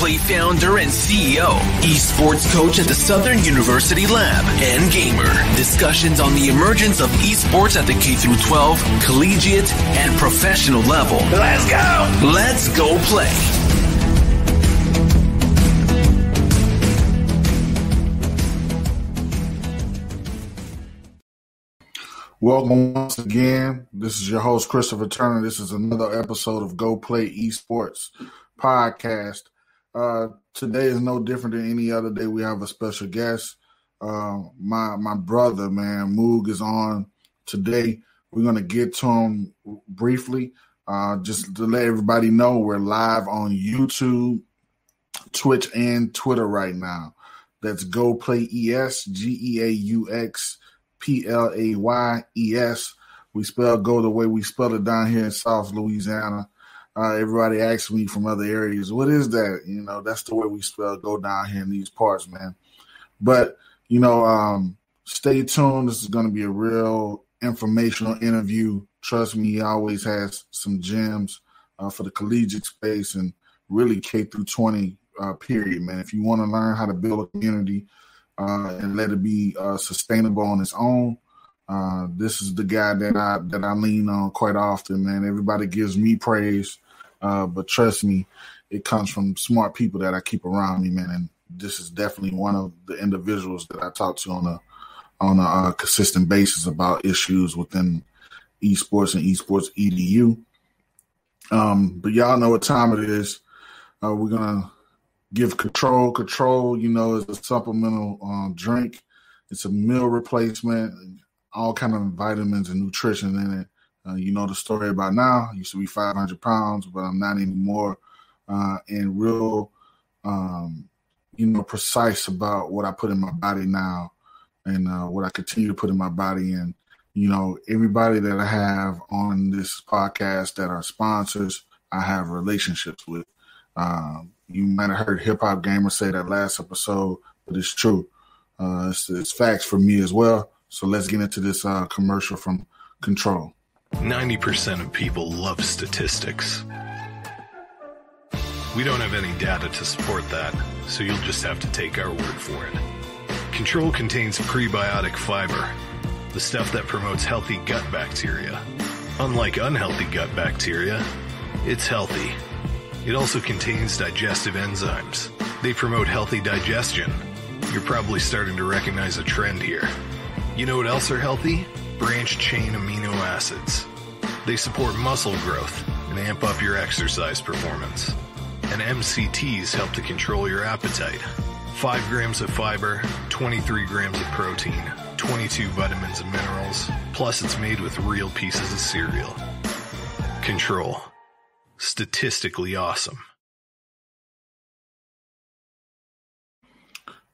Play founder and CEO, esports coach at the Southern University Lab, and gamer. Discussions on the emergence of esports at the K-12, collegiate, and professional level. Let's go! Let's go play. Welcome once again. This is your host, Christopher Turner. This is another episode of Go Play Esports podcast. Today is no different than any other day. We have a special guest. My brother, man, Moog, is on today. We're going to get to him briefly. Just to let everybody know, we're live on YouTube, Twitch, and Twitter right now. That's Go Play ES, GEAUX. PLAYES. We spell Go the way we spell it down here in South Louisiana. Everybody asks me from other areas, what is that? You know, that's the way we spell Go down here in these parts, man. But, you know, stay tuned. This is going to be a real informational interview. Trust me, he always has some gems for the collegiate space and really K through 20 period, man. If you want to learn how to build a community, and let it be sustainable on its own. This is the guy that I lean on quite often, man. Everybody gives me praise, but trust me, it comes from smart people that I keep around me, man. And this is definitely one of the individuals that I talk to on a consistent basis about issues within esports and esports EDU. But y'all know what time it is. We're gonna give control. Control, you know, is a supplemental drink. It's a meal replacement, all kind of vitamins and nutrition in it. You know the story about now. I used to be 500 pounds, but I'm not anymore. And real, you know, precise about what I put in my body now and what I continue to put in my body. And, you know, everybody that I have on this podcast that are sponsors, I have relationships with. You might have heard Hip Hop Gamer say that last episode, but it's true. It's facts for me as well. So let's get into this commercial from Control. 90% of people love statistics. We don't have any data to support that, so you'll just have to take our word for it. Control contains prebiotic fiber, the stuff that promotes healthy gut bacteria. Unlike unhealthy gut bacteria, it's healthy. It also contains digestive enzymes. They promote healthy digestion. You're probably starting to recognize a trend here. You know what else are healthy? Branched-chain amino acids. They support muscle growth and amp up your exercise performance. And MCTs help to control your appetite. 5 grams of fiber, 23 grams of protein, 22 vitamins and minerals, plus it's made with real pieces of cereal. Control. Statistically awesome.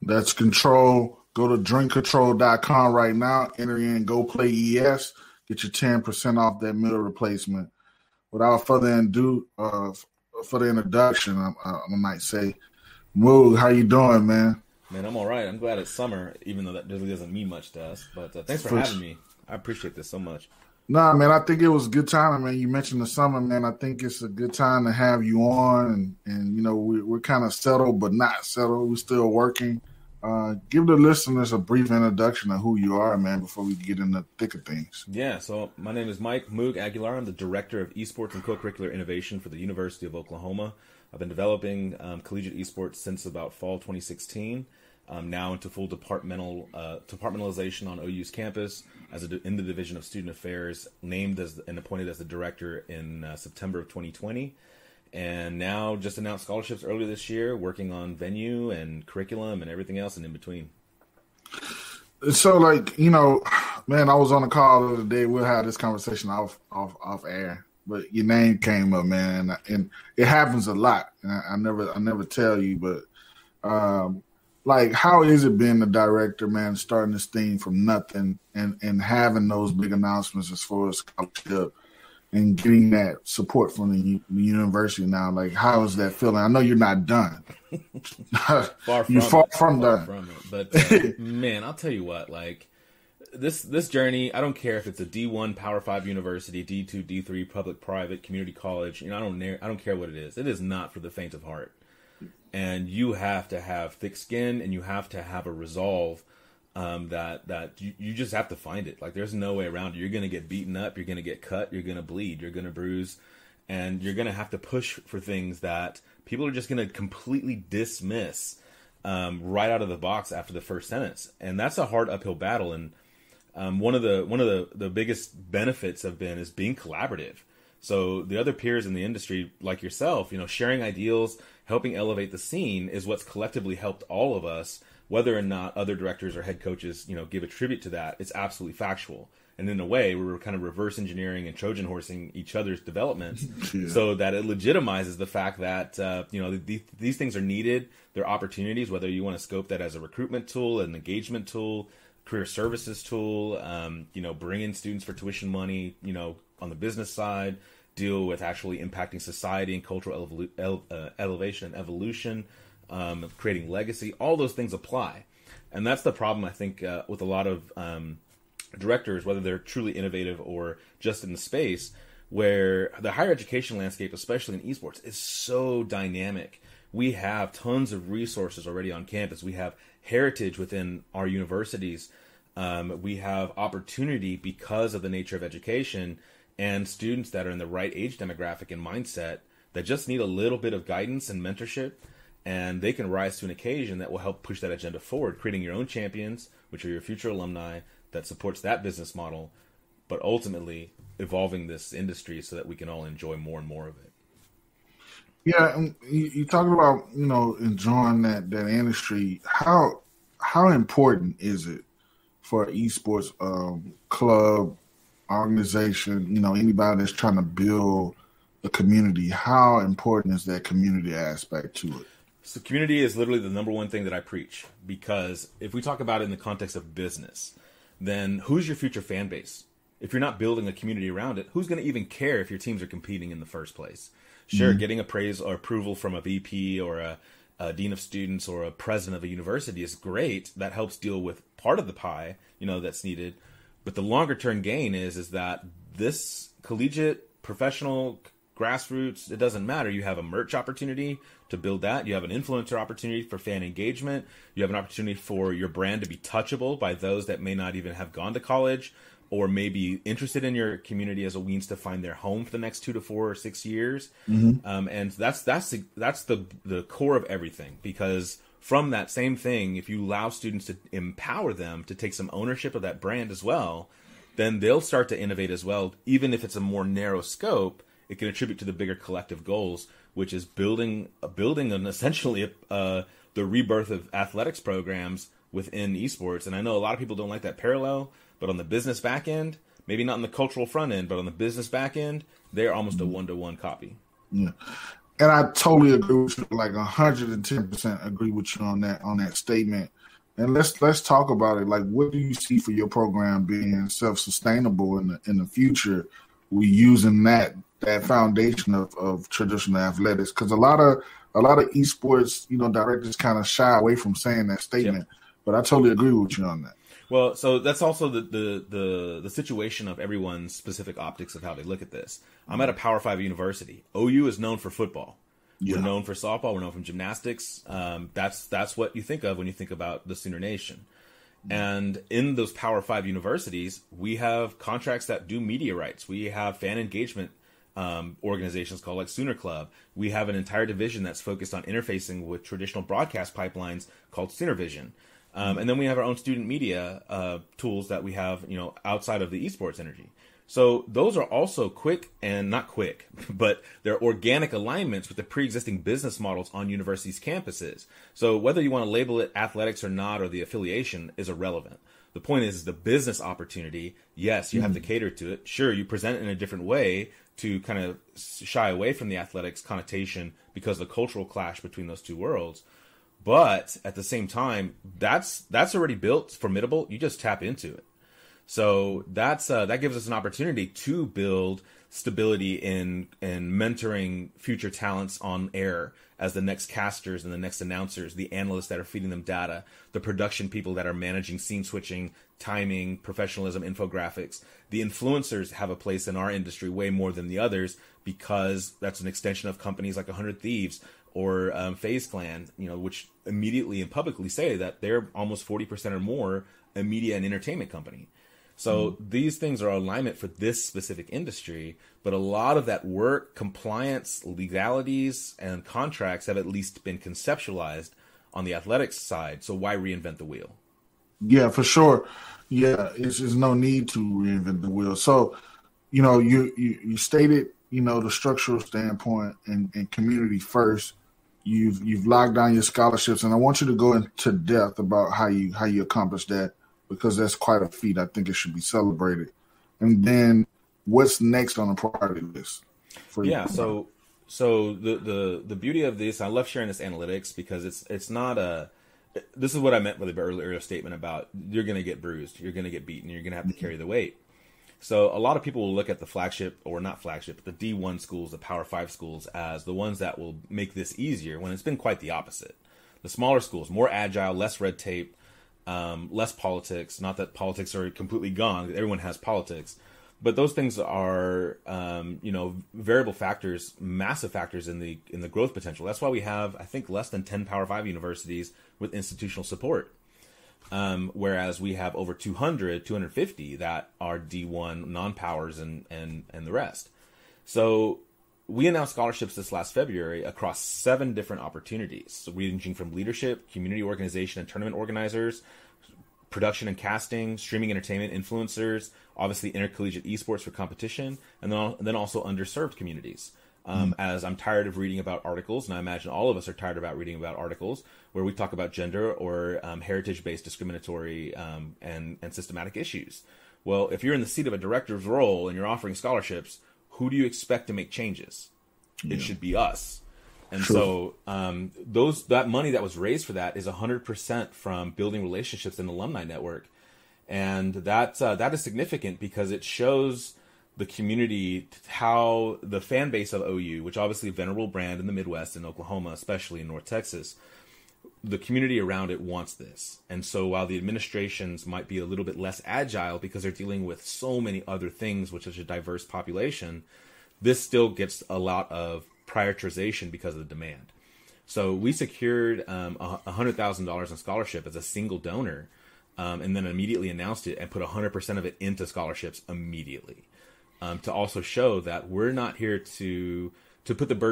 That's Control. Go to drinkcontrol.com right now. Enter in Go Play ES. Get your 10% off that meal replacement. Without further ado, for the introduction, I might say, Moog, how you doing, man? Man, I'm all right. I'm glad it's summer, even though that really doesn't mean much to us. But thanks for having me. I appreciate this so much. Nah, man, I think it was a good time, man. You mentioned the summer, man. I think it's a good time to have you on. And you know, we're kind of settled, but not settled. We're still working. Give the listeners a brief introduction of who you are, man, before we get in the thick of things. Yeah, so my name is Mike Moog Aguilar. I'm the Director of Esports and Co-Curricular Innovation for the University of Oklahoma. I've been developing collegiate esports since about fall 2016. Now into full departmentalization on OU's campus in the Division of Student Affairs, named as and appointed as the director in September of 2020. And now just announced scholarships earlier this year, working on venue and curriculum and everything else and in between. So, like, you know, man, I was on a call the other day. We'll have this conversation off air, but your name came up, man, and it happens a lot. And I never tell you, but like, how is it being the director, man, starting this thing from nothing and having those big announcements as far as scholarship and getting that support from the university now? Like, how is that feeling? I know you're not done. You're far from done. But man, I'll tell you what, like, this journey, I don't care if it's a D1 Power 5 university, D2, D3, public, private, community college. You know, I don't care what it is. It is not for the faint of heart. And you have to have thick skin, and you have to have a resolve that you just have to find it. Like, there's no way around it. You're going to get beaten up, you're going to get cut, you're going to bleed, you're going to bruise, and you're going to have to push for things that people are just going to completely dismiss right out of the box after the first sentence. And that's a hard uphill battle. And one of the biggest benefits is being collaborative. So the other peers in the industry, like yourself, sharing ideals, helping elevate the scene is what's collectively helped all of us. Whether or not other directors or head coaches, give a tribute to that, it's absolutely factual. And in a way, we were kind of reverse engineering and Trojan horsing each other's development so that it legitimizes the fact that, these things are needed. They're opportunities, whether you want to scope that as a recruitment tool, an engagement tool, career services tool, bring in students for tuition money, on the business side, deal with actually impacting society and cultural elevation and evolution, creating legacy. All those things apply. And that's the problem, I think, with a lot of directors, whether they're truly innovative or just in the space, where the higher education landscape, especially in esports, is so dynamic. We have tons of resources already on campus. We have heritage within our universities. We have opportunity because of the nature of education, and students that are in the right age demographic and mindset that just need a little bit of guidance and mentorship, and they can rise to an occasion that will help push that agenda forward, creating your own champions, which are your future alumni, that supports that business model, but ultimately evolving this industry so that we can all enjoy more and more of it. Yeah, and you talking about, enjoying that industry. How important is it for an esports club, organization, anybody that's trying to build a community? How important is that community aspect to it? So community is literally the number one thing that I preach, because if we talk about it in the context of business, then who's your future fan base? If you're not building a community around it, who's going to even care if your teams are competing in the first place? Sure, getting appraisal or approval from a VP or a dean of students or a president of a university is great. That helps deal with part of the pie, that's needed. But the longer term gain is that this collegiate, professional, grassroots, it doesn't matter. You have a merch opportunity to build that. You have an influencer opportunity for fan engagement. You have an opportunity for your brand to be touchable by those that may not even have gone to college or may be interested in your community as a means to find their home for the next 2 to 4 or 6 years. And that's the core of everything, because from that same thing, if you allow students to empower them to take some ownership of that brand as well, then they'll start to innovate as well. Even if it's a more narrow scope, it can attribute to the bigger collective goals, which is building an essentially the rebirth of athletics programs within esports. And I know a lot of people don't like that parallel, but on the business back end, maybe not on the cultural front end, but on the business back end, they're almost a one-to-one copy. Yeah. And I totally agree with you, like 110% agree with you on that statement. And let's talk about it. Like, what do you see for your program being self-sustainable in the future? We using that foundation of traditional athletics, because a lot of esports, directors kind of shy away from saying that statement. Yep. But I totally agree with you on that. Well, so that's also the situation of everyone's specific optics of how they look at this. I'm at a Power 5 university. OU is known for football. Yeah. We're known for softball. We're known for gymnastics. That's what you think of when you think about the Sooner Nation. And in those Power 5 universities, we have contracts that do media rights. We have fan engagement organizations called like Sooner Club. We have an entire division that's focused on interfacing with traditional broadcast pipelines called Sooner Vision. And then we have our own student media tools that we have, outside of the esports energy. So those are also not quick, but they're organic alignments with the pre-existing business models on universities' campuses. So whether you want to label it athletics or not, or the affiliation, is irrelevant. The point is the business opportunity. Yes, you have to cater to it. Sure, you present it in a different way to kind of shy away from the athletics connotation because of the cultural clash between those two worlds. But at the same time, that's already built, formidable. You just tap into it. So that gives us an opportunity to build stability in mentoring future talents on air as the next casters and the next announcers, the analysts that are feeding them data, the production people that are managing scene switching, timing, professionalism, infographics. The influencers have a place in our industry way more than the others, because that's an extension of companies like 100 Thieves or FaZe Clan, which immediately and publicly say that they're almost 40% or more a media and entertainment company. So these things are alignment for this specific industry, but a lot of that work, compliance, legalities, and contracts have at least been conceptualized on the athletics side. So why reinvent the wheel? Yeah, for sure. Yeah, there's no need to reinvent the wheel. So, you stated, the structural standpoint and community first. You've locked down your scholarships, and I want you to go into depth about how you accomplished that, because that's quite a feat. I think it should be celebrated. And then what's next on the priority list for you? Yeah, so the beauty of this, I love sharing this analytics because it's not this is what I meant with the earlier statement about you're going to get bruised, you're going to get beaten, you're going to have to carry the weight. So a lot of people will look at the flagship, or not flagship, but the D1 schools, the Power 5 schools, as the ones that will make this easier, when it's been quite the opposite. The smaller schools, more agile, less red tape, less politics. Not that politics are completely gone. Everyone has politics. But those things are, variable factors, massive factors in the growth potential. That's why we have, I think, less than 10 Power 5 universities with institutional support. Whereas we have over 250 that are D1 non-powers and the rest. So we announced scholarships this last February across 7 different opportunities, so ranging from leadership, community organization and tournament organizers, production and casting, streaming entertainment influencers, obviously intercollegiate esports for competition, and then also underserved communities. As I'm tired of reading about articles, and I imagine all of us are tired about reading about articles where we talk about gender or heritage-based discriminatory and systematic issues. Well, if you're in the seat of a director's role and you're offering scholarships, who do you expect to make changes? Yeah. It should be us. And so that money that was raised for that is 100% from building relationships in the alumni network. And that is significant because it shows the community how the fan base of OU, which obviously a venerable brand in the Midwest and Oklahoma, especially in North Texas, the community around it wants this. And so while the administrations might be a little bit less agile because they're dealing with so many other things with such a diverse population, this still gets a lot of prioritization because of the demand. So we secured $100,000 in scholarship as a single donor, and then immediately announced it and put 100% of it into scholarships immediately. To also show that we're not here to put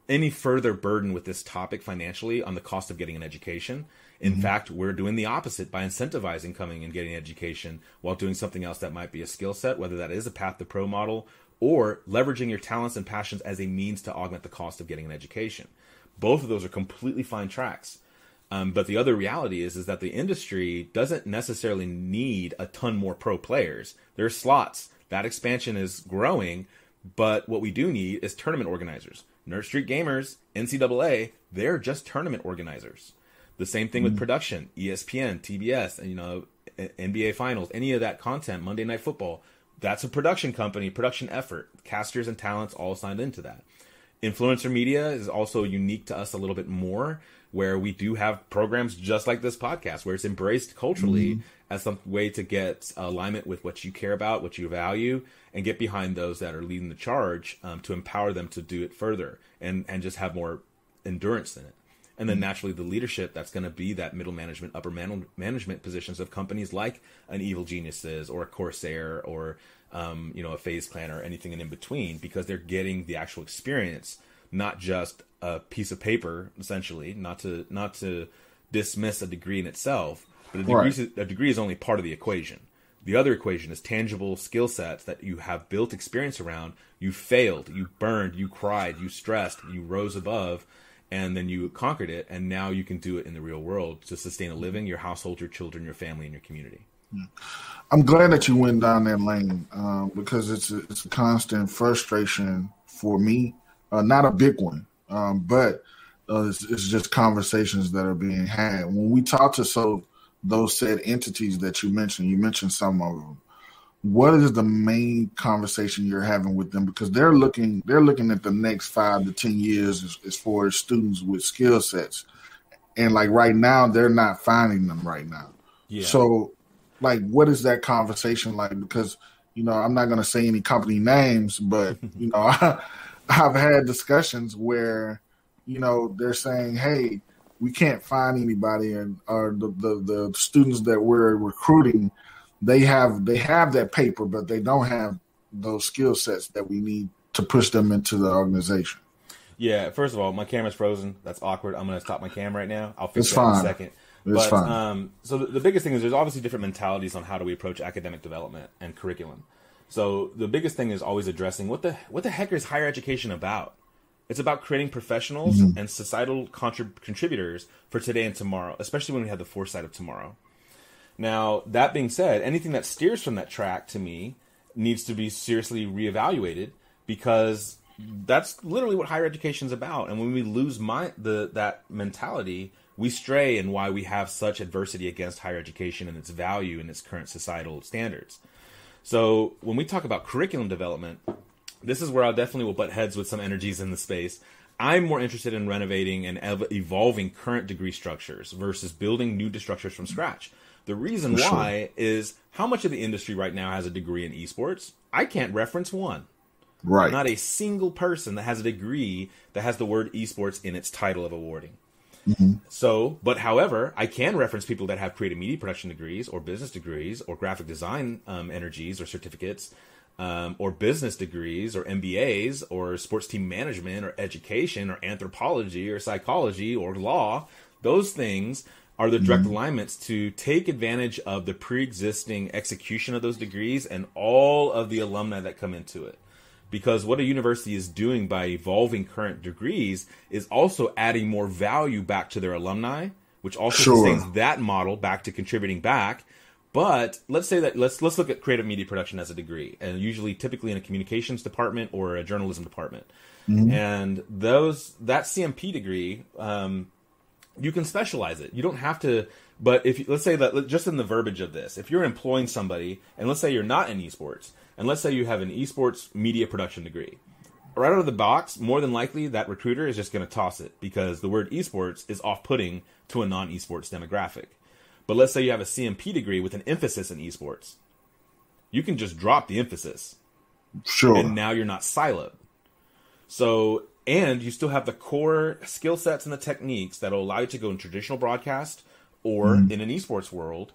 any further burden with this topic financially on the cost of getting an education. In fact, we're doing the opposite by incentivizing coming and getting an education while doing something else that might be a skill set, whether that is a path to pro model or leveraging your talents and passions as a means to augment the cost of getting an education. Both of those are completely fine tracks. But the other reality is that the industry doesn't necessarily need a ton more pro players. There are slots. That expansion is growing, but what we do need is tournament organizers. Nerd Street Gamers, NCAA, they're just tournament organizers. The same thing with production, ESPN, TBS, and NBA Finals, any of that content, Monday Night Football. That's a production company, production effort. Casters and talents all signed into that. Influencer media is also unique to us a little bit more, where we do have programs just like this podcast, where it's embraced culturally as some way to get alignment with what you care about, what you value, and get behind those that are leading the charge to empower them to do it further and just have more endurance in it. And then naturally the leadership that's going to be that middle management, upper management positions of companies like an Evil Geniuses or a Corsair or a FaZe Clan or anything in between, because they're getting the actual experience, not just a piece of paper, essentially, not to dismiss a degree in itself, but a degree is only part of the equation. The other equation is tangible skill sets that you have built experience around. You failed, you burned, you cried, you stressed, you rose above, and then you conquered it, and now you can do it in the real world to sustain a living, your household, your children, your family, and your community. I'm glad that you went down that lane because it's a constant frustration for me. Not a big one, but it's just conversations that are being had. When we talk to those said entities that you mentioned some of them. What is the main conversation you're having with them? Because they're looking at the next 5 to 10 years as far as students with skill sets, and like right now they're not finding them right now. Yeah. So, like, what is that conversation like? Because I'm not going to say any company names, but I've had discussions where they're saying, hey, we can't find anybody, or the students that we're recruiting, they have that paper, but they don't have those skill sets that we need to push them into the organization. Yeah, first of all, my camera's frozen. That's awkward. I'm going to stop my cam right now. I'll fix It's that in a fine. second. It's fine. So the biggest thing is there's obviously different mentalities on how do we approach academic development and curriculum. So the biggest thing is always addressing what the heck is higher education about? It's about creating professionals and societal contributors for today and tomorrow, especially when we have the foresight of tomorrow. Now, that being said, anything that steers from that track, to me, needs to be seriously reevaluated, because that's literally what higher education is about. And when we lose that mentality, we stray in why we have such adversity against higher education and its value and its current societal standards. So when we talk about curriculum development, this is where I definitely will butt heads with some energies in the space. I'm more interested in renovating and evolving current degree structures versus building new structures from scratch. The reason why is how much of the industry right now has a degree in esports? I can't reference one. Right. Not a single person that has a degree that has the word esports in its title of awarding. So, but however, I can reference people that have creative media production degrees or business degrees or graphic design energies or certificates, or business degrees or MBAs or sports team management or education or anthropology or psychology or law. Those things are the direct alignments to take advantage of the pre-existing execution of those degrees and all of the alumni that come into it. Because what a university is doing by evolving current degrees is also adding more value back to their alumni, which also sustains that model back to contributing back. But let's say that let's look at creative media production as a degree, and typically in a communications department or a journalism department. And that CMP degree, you can specialize it. You don't have to. But if let's say that just in the verbiage of this, if you're employing somebody, and let's say you're not in esports, and let's say you have an esports media production degree, right out of the box, more than likely that recruiter is just going to toss it because the word esports is off-putting to a non-esports demographic. But let's say you have a CMP degree with an emphasis in esports. You can just drop the emphasis. And now you're not siloed. So, and you still have the core skill sets and the techniques that will allow you to go in traditional broadcast or in an esports world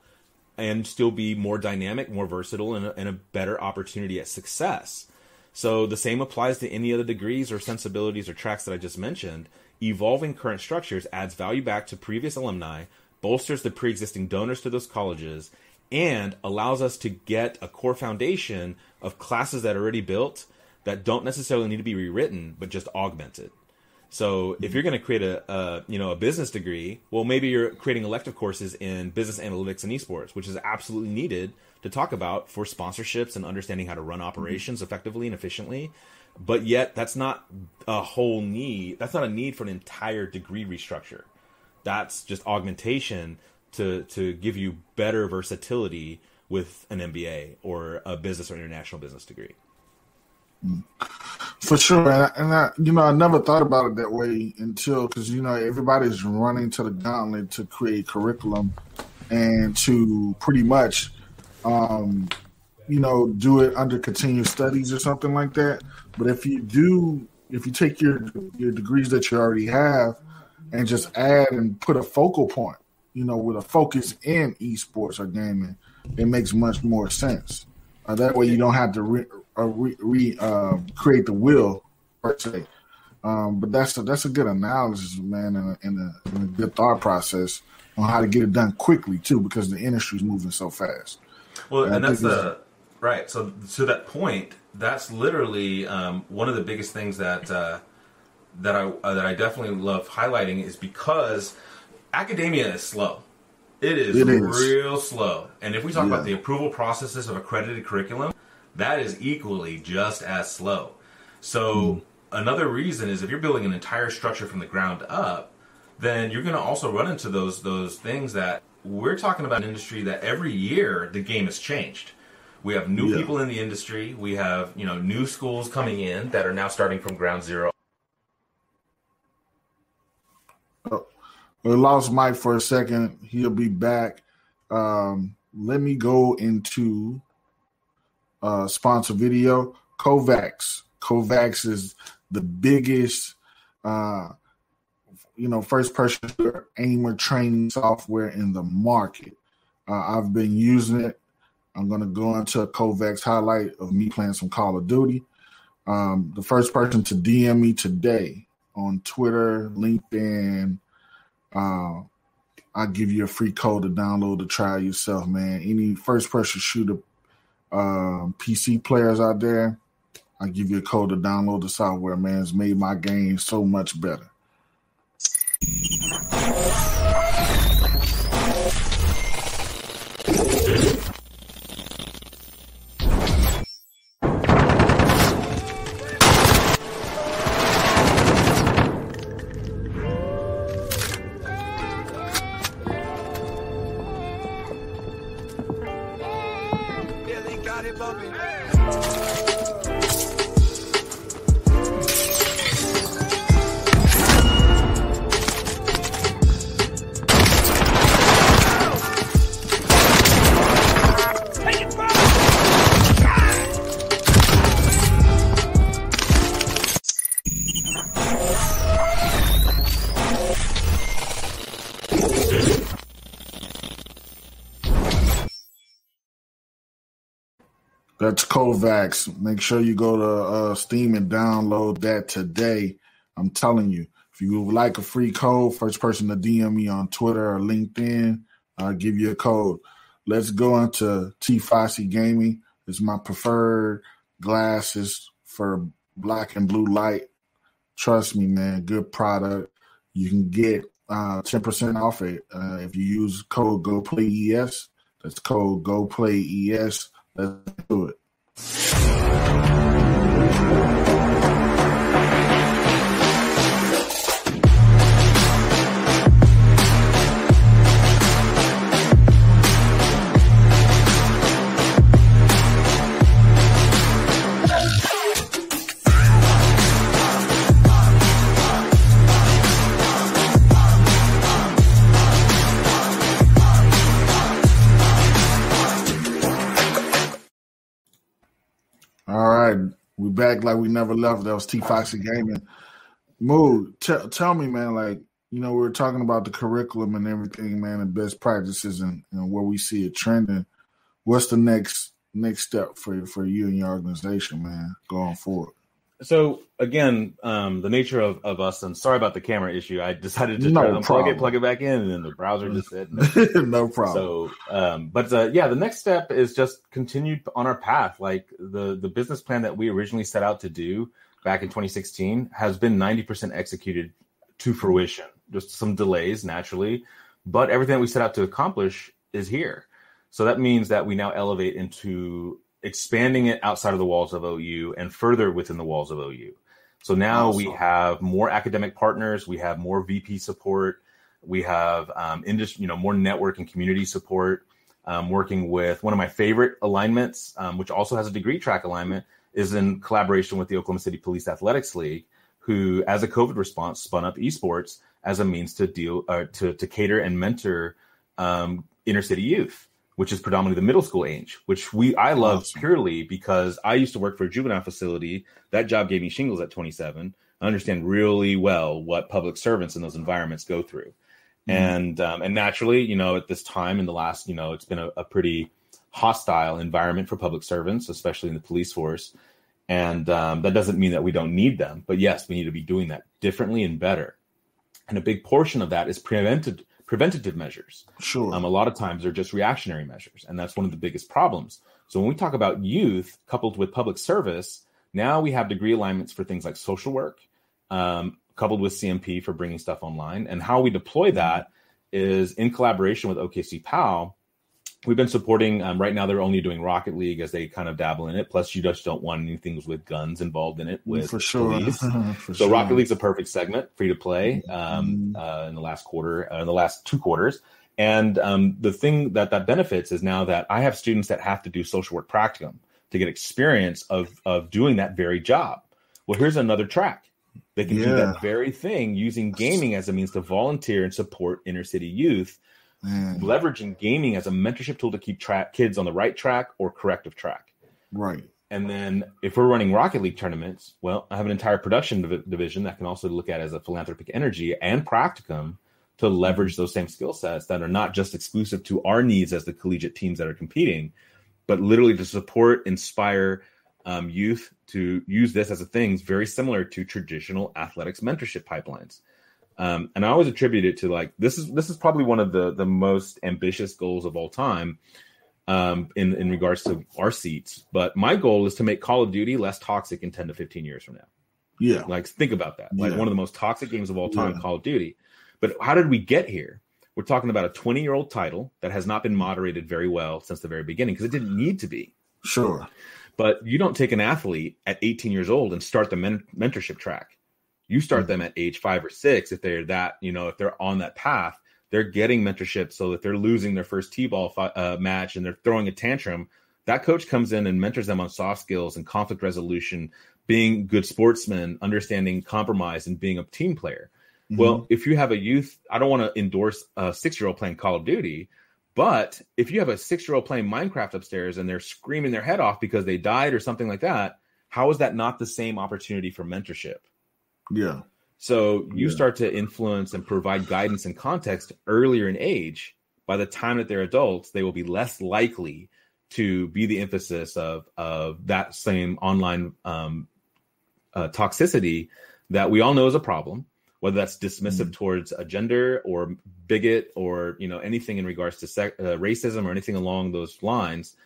and still be more dynamic, more versatile, and a better opportunity at success. So the same applies to any other degrees or sensibilities or tracks that I just mentioned. Evolving current structures adds value back to previous alumni, bolsters the pre-existing donors to those colleges, and allows us to get a core foundation of classes that are already built that don't necessarily need to be rewritten, but just augmented. So if you're going to create a business degree, well, maybe you're creating elective courses in business analytics and esports, which is absolutely needed to talk about for sponsorships and understanding how to run operations effectively and efficiently. But yet that's not a whole need. That's not a need for an entire degree restructure. That's just augmentation to give you better versatility with an MBA or a business or international business degree. For sure, and I never thought about it that way until because everybody's running to the gauntlet to create curriculum and to pretty much, do it under continuous studies or something like that. But if you take your degrees that you already have and just add and put a focal point, with a focus in esports or gaming, it makes much more sense. That way you don't have to create the wheel per se. But that's a good analysis, man, and a good thought process on how to get it done quickly too, because the industry is moving so fast. Well, and that's right. So to that point, that's literally one of the biggest things that I definitely love highlighting is because academia is slow. It is real slow. And if we talk about the approval processes of accredited curriculum, that is equally just as slow. So another reason is if you're building an entire structure from the ground up, then you're going to also run into those things that we're talking about an industry that every year the game has changed. We have new people in the industry. We have, new schools coming in that are now starting from ground zero. We lost Mike for a second. He'll be back. Let me go into sponsor video. Kovacs. Kovacs is the biggest first person aimer training software in the market. I've been using it. I'm going to go into a Kovacs highlight of me playing some Call of Duty. The first person to DM me today on Twitter, LinkedIn, I'll give you a free code to download to try it yourself, man. Any first-person shooter PC players out there, I'll give you a code to download the software, man. It's made my game so much better. That's Kovacs. Make sure you go to Steam and download that today. I'm telling you, if you would like a free code, first person to DM me on Twitter or LinkedIn, I'll give you a code. Let's go into T-Foxy Gaming. It's my preferred glasses for black and blue light. Trust me, man, good product. You can get 10% off it if you use code GoPlayES. That's code GoPlayES. Let's do it. We back like we never left. That was T-Foxy Gaming. Moog, tell me, man, we were talking about the curriculum and everything, man, and best practices and where we see it trending. What's the next step for you and your organization, man, going forward? So, again, the nature of us, and sorry about the camera issue, I decided to try to unplug it, plug it back in, and then the browser just said no. No problem. So, the next step is just continue on our path. Like the business plan that we originally set out to do back in 2016 has been 90% executed to fruition. Just some delays, naturally, but everything that we set out to accomplish is here. So that means that we now elevate into expanding it outside of the walls of OU and further within the walls of OU. So now we have more academic partners, we have more VP support, we have industry, more network and community support. Working with one of my favorite alignments, which also has a degree track alignment, is in collaboration with the Oklahoma City Police Athletics League, who, as a COVID response, spun up esports as a means to to cater and mentor inner city youth, which is predominantly the middle school age, which I love purely because I used to work for a juvenile facility. That job gave me shingles at 27. I understand really well what public servants in those environments go through. Mm-hmm. And naturally, at this time in the last, it's been a pretty hostile environment for public servants, especially in the police force. And that doesn't mean that we don't need them. But yes, we need to be doing that differently and better. And a big portion of that is preventative measures. Sure. A lot of times they're just reactionary measures. And that's one of the biggest problems. So when we talk about youth coupled with public service, now we have degree alignments for things like social work, coupled with CMP for bringing stuff online. And how we deploy that is in collaboration with OKC PAL. We've been supporting, right now they're only doing Rocket League as they kind of dabble in it. Plus you just don't want anything with guns involved in it with for sure. Police. For so sure. Rocket League's a perfect segment, free to play in the last quarter, in the last 2 quarters. And the thing that benefits is now that I have students that have to do social work practicum to get experience of doing that very job. Well, here's another track. They can do that very thing using gaming as a means to volunteer and support inner city youth, leveraging gaming as a mentorship tool to keep kids on the right track or corrective track. Right. And then if we're running Rocket League tournaments, well, I have an entire production division that can also look at it as a philanthropic energy and practicum to leverage those same skill sets that are not just exclusive to our needs as the collegiate teams that are competing, but literally to support, inspire youth to use this as a thing very similar to traditional athletics mentorship pipelines. And I always attribute it to like, this is probably one of the most ambitious goals of all time in regards to our seats. But my goal is to make Call of Duty less toxic in 10 to 15 years from now. Yeah. Like, think about that. Like one of the most toxic games of all time, Call of Duty. But how did we get here? We're talking about a 20-year-old title that has not been moderated very well since the very beginning because it didn't need to be. Sure. But you don't take an athlete at 18 years old and start the mentorship track. You start them at age 5 or 6 if they're that, if they're on that path, they're getting mentorship so that they're losing their first T-ball match and they're throwing a tantrum. That coach comes in and mentors them on soft skills and conflict resolution, being good sportsmen, understanding compromise, and being a team player. Mm-hmm. Well, if you have a youth, I don't want to endorse a 6-year-old playing Call of Duty, but if you have a 6-year-old playing Minecraft upstairs and they're screaming their head off because they died or something like that, how is that not the same opportunity for mentorship? Yeah. So you start to influence and provide guidance and context earlier in age. By the time that they're adults, they will be less likely to be the emphasis of that same online toxicity that we all know is a problem, whether that's dismissive towards a gender or bigot or, anything in regards to racism or anything along those lines.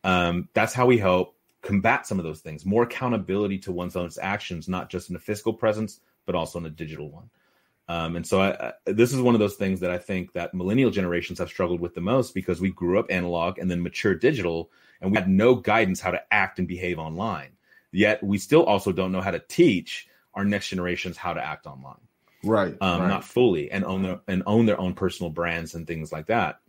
That's how we help combat some of those things. More accountability to one's own actions, not just in a physical presence, but also in a digital one. And so this is one of those things that I think that millennial generations have struggled with the most because we grew up analog and then matured digital, and we had no guidance how to act and behave online. Yet we still also don't know how to teach our next generations how to act online. Right. Not fully and own their own personal brands and things like that.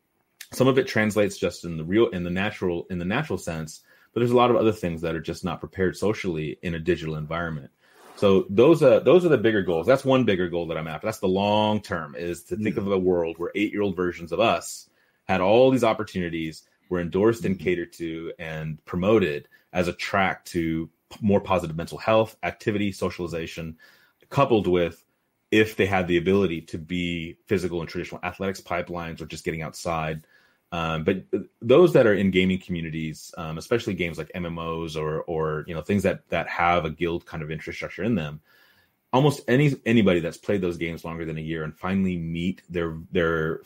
Some of it translates just in the natural sense, but there's a lot of other things that are just not prepared socially in a digital environment. So those are the bigger goals. That's one bigger goal that I'm after. That's the long term, is to think of a world where 8-year-old versions of us had all these opportunities, were endorsed and catered to and promoted as a track to more positive mental health, activity, socialization, coupled with if they had the ability to be physical and traditional athletics pipelines or just getting outside. But those that are in gaming communities, especially games like MMOs or things that have a guild kind of infrastructure in them, almost anybody that's played those games longer than a year and finally meet their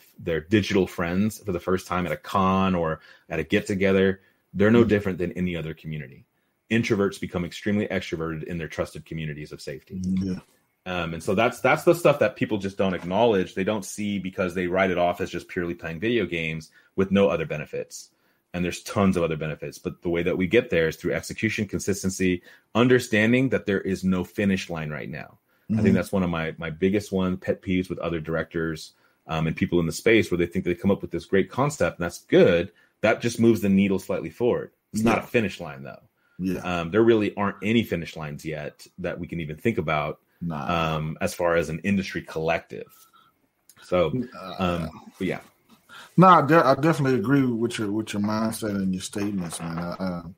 digital friends for the first time at a con or at a get together, they're no different than any other community. Introverts become extremely extroverted in their trusted communities of safety. Yeah. And so that's the stuff that people just don't acknowledge. They don't see because they write it off as just purely playing video games with no other benefits. And there's tons of other benefits. But the way that we get there is through execution, consistency, understanding that there is no finish line right now. Mm-hmm. I think that's one of my biggest pet peeves with other directors and people in the space, where they think they come up with this great concept and that's good. That just moves the needle slightly forward. It's not a finish line, though. Yeah. There really aren't any finish lines yet that we can even think about. As far as an industry collective. So, but yeah. No, I definitely agree with your mindset and your statements, man.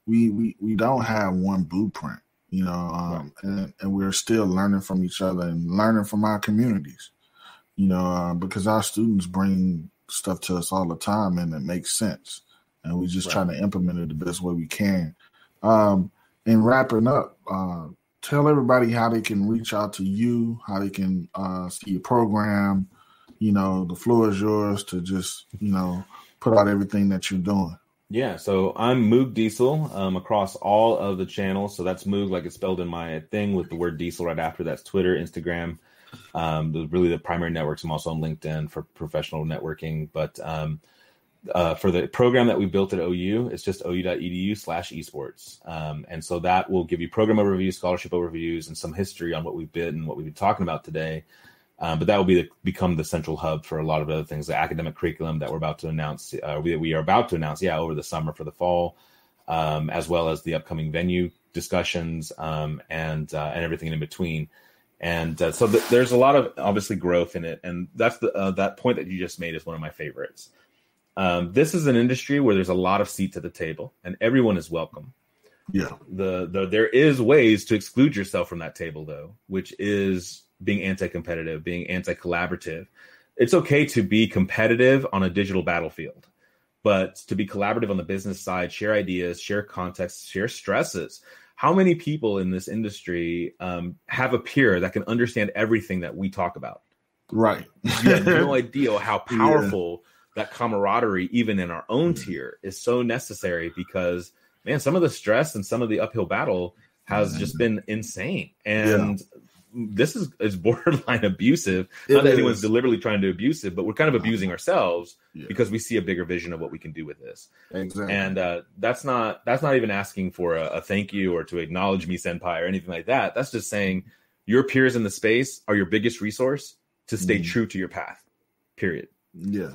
We don't have one blueprint, and we're still learning from each other and learning from our communities, because our students bring stuff to us all the time and it makes sense, and we just trying to implement it the best way we can. And wrapping up, tell everybody how they can reach out to you, how they can see your program. The floor is yours to just, put out everything that you're doing. Yeah, so I'm Moog Diesel across all of the channels. So that's Moog, like it's spelled in my thing, with the word Diesel right after. That's Twitter, Instagram, really the primary networks. I'm also on LinkedIn for professional networking. But for the program that we built at OU, it's just ou.edu/esports. And so that will give you program overviews, scholarship overviews, and some history on what we've been and what we've been talking about today. But that will become the central hub for a lot of other things, the academic curriculum that we're about to announce, we are about to announce, over the summer for the fall, as well as the upcoming venue discussions and everything in between. And so there's a lot of obviously growth in it. And that's that point that you just made is one of my favorites. This is an industry where there's a lot of seats at the table and everyone is welcome. Yeah. There is ways to exclude yourself from that table, though, which is being anti-competitive, being anti-collaborative. It's okay to be competitive on a digital battlefield, but to be collaborative on the business side, share ideas, share context, share stresses. How many people in this industry have a peer that can understand everything that we talk about? Right. You have no idea how powerful that camaraderie, even in our own tier, is so necessary because, man, some of the stress and some of the uphill battle has just been insane. And this is borderline abusive. Not that anyone's deliberately trying to abuse it, but we're kind of abusing ourselves because we see a bigger vision of what we can do with this. Exactly. And that's not even asking for a thank you or to acknowledge me, senpai, or anything like that. That's just saying your peers in the space are your biggest resource to stay true to your path, period. Yeah.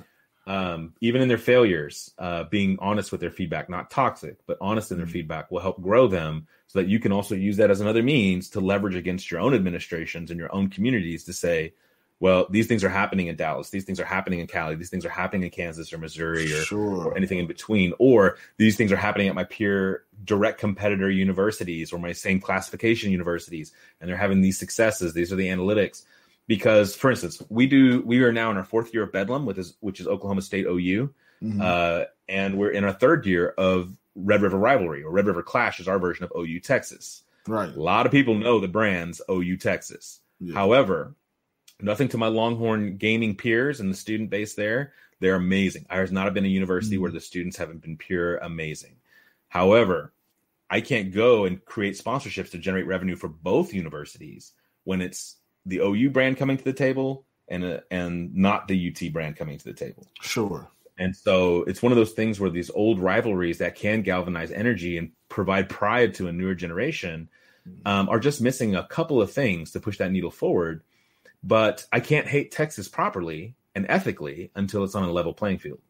Even in their failures, being honest with their feedback, not toxic, but honest in their feedback will help grow them so that you can also use that as another means to leverage against your own administrations and your own communities to say, well, these things are happening in Dallas. These things are happening in Cali. These things are happening in Kansas or Missouri or anything in between. Or these things are happening at my peer direct competitor universities or my same classification universities. And they're having these successes. These are the analytics. Because, for instance, we are now in our 4th year of Bedlam, which is Oklahoma State OU, and we're in our 3rd year of Red River Rivalry, or Red River Clash is our version of OU Texas. Right. A lot of people know the brands OU Texas. Yeah. However, nothing to my Longhorn gaming peers and the student base there. They're amazing. There's not been a university where the students haven't been pure amazing. However, I can't go and create sponsorships to generate revenue for both universities when it's the OU brand coming to the table and not the UT brand coming to the table. Sure. And so it's one of those things where these old rivalries that can galvanize energy and provide pride to a newer generation are just missing a couple of things to push that needle forward. But I can't hate Texas properly and ethically until it's on a level playing field.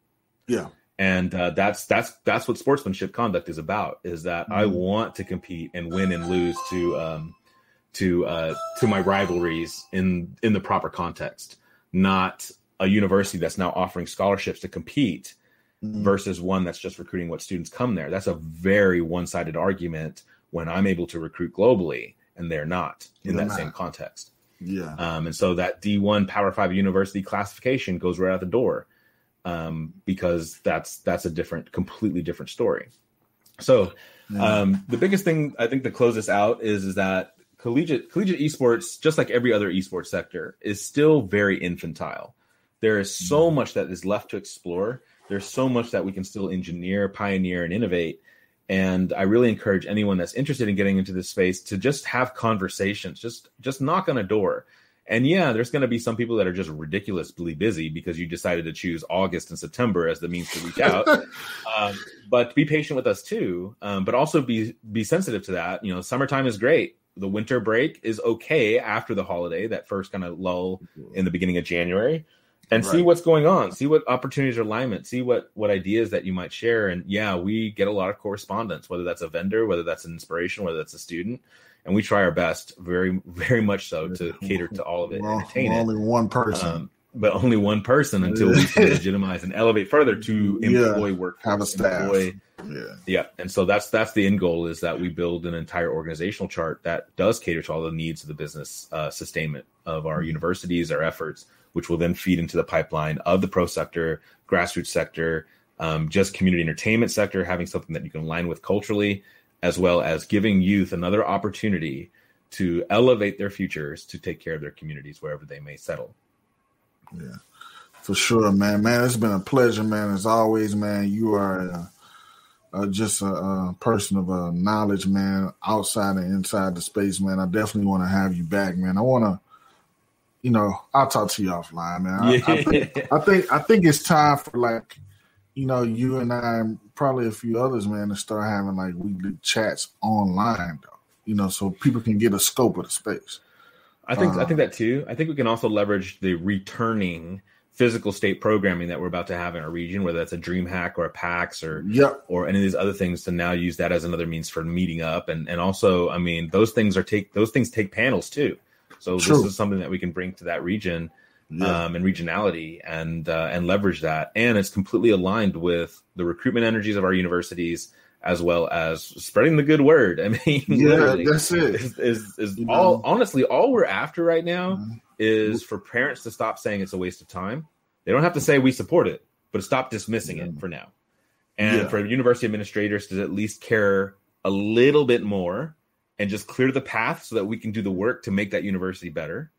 Yeah. And that's what sportsmanship conduct is about, is that I want to compete and win and lose to my rivalries in the proper context, not a university that's now offering scholarships to compete versus one that's just recruiting what students come there. That's a very one-sided argument when I'm able to recruit globally and they're not in that same context. Yeah. And so that D1 Power 5 university classification goes right out the door because that's a completely different story. So the biggest thing I think to close this out is that collegiate esports, just like every other esports sector, is still very infantile. There is so much that is left to explore. There's so much that we can still engineer, pioneer, and innovate. And I really encourage anyone that's interested in getting into this space to just have conversations, just knock on a door. And yeah, there's going to be some people that are just ridiculously busy because you decided to choose August and September as the means to reach out. But be patient with us too. But also be sensitive to that. You know, summertime is great. The winter break is okay after the holiday, that first kind of lull in the beginning of January, and see what's going on, see what opportunities are alignment, see what ideas that you might share. And yeah, we get a lot of correspondence, whether that's a vendor, whether that's an inspiration, whether that's a student. And we try our best, very, very much so, to cater to all of it, entertain it. Only one person. But only one person until we can legitimize and elevate further to employ work. Have a staff. And so that's the end goal, is that we build an entire organizational chart that does cater to all the needs of the business sustainment of our universities, our efforts, which will then feed into the pipeline of the pro sector, grassroots sector, just community entertainment sector, having something that you can align with culturally, as well as giving youth another opportunity to elevate their futures, to take care of their communities wherever they may settle. Yeah, for sure, man. Man, it's been a pleasure, man. As always, man, you are just a person of knowledge, man, outside and inside the space, man. I definitely want to have you back, man. I want to, I'll talk to you offline, man. I think it's time for, you and I and probably a few others, man, to start having weekly chats online, though, so people can get a scope of the space. I think that too. I think we can also leverage the returning physical state programming that we're about to have in our region, whether that's a DreamHack or a PAX or any of these other things, to now use that as another means for meeting up. And also, I mean, those things take panels too. So This is something that we can bring to that region and regionality and leverage that. And it's completely aligned with the recruitment energies of our universities, as well as spreading the good word. I mean, literally, that's it. Is all honestly all we're after right now is for parents to stop saying it's a waste of time. They don't have to say we support it, but stop dismissing it for now. And for university administrators to at least care a little bit more and just clear the path so that we can do the work to make that university better.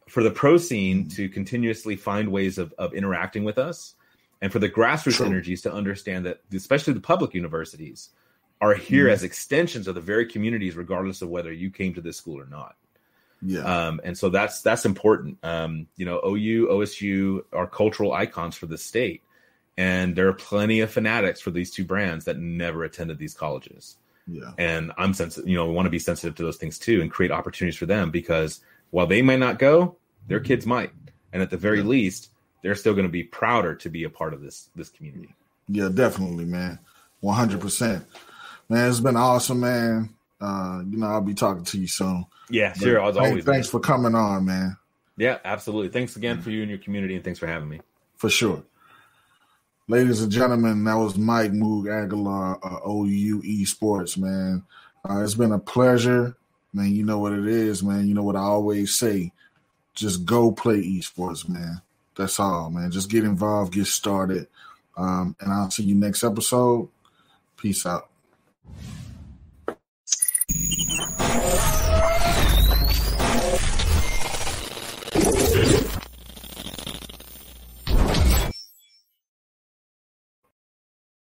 For the pro scene to continuously find ways of interacting with us, and for the grassroots energies to understand that, especially the public universities, are here as extensions of the very communities, regardless of whether you came to this school or not. And so that's important. OU, OSU are cultural icons for the state, and there are plenty of fanatics for these two brands that never attended these colleges. And I'm sensitive. We want to be sensitive to those things too, and create opportunities for them, because while they might not go, their kids might, and at the very least, they're still going to be prouder to be a part of this community. Yeah, definitely, man. 100%. Man, it's been awesome, man. I'll be talking to you soon. Yeah, sure. As always. Thanks for coming on, man. Yeah, absolutely. Thanks again for you and your community, and thanks for having me. For sure. Ladies and gentlemen, that was Mike Moog Aguilar, OU Esports, man. It's been a pleasure. Man, you know what it is, man. You know what I always say. Just go play esports, man. That's all, man. Just get involved, get started. And I'll see you next episode. Peace out.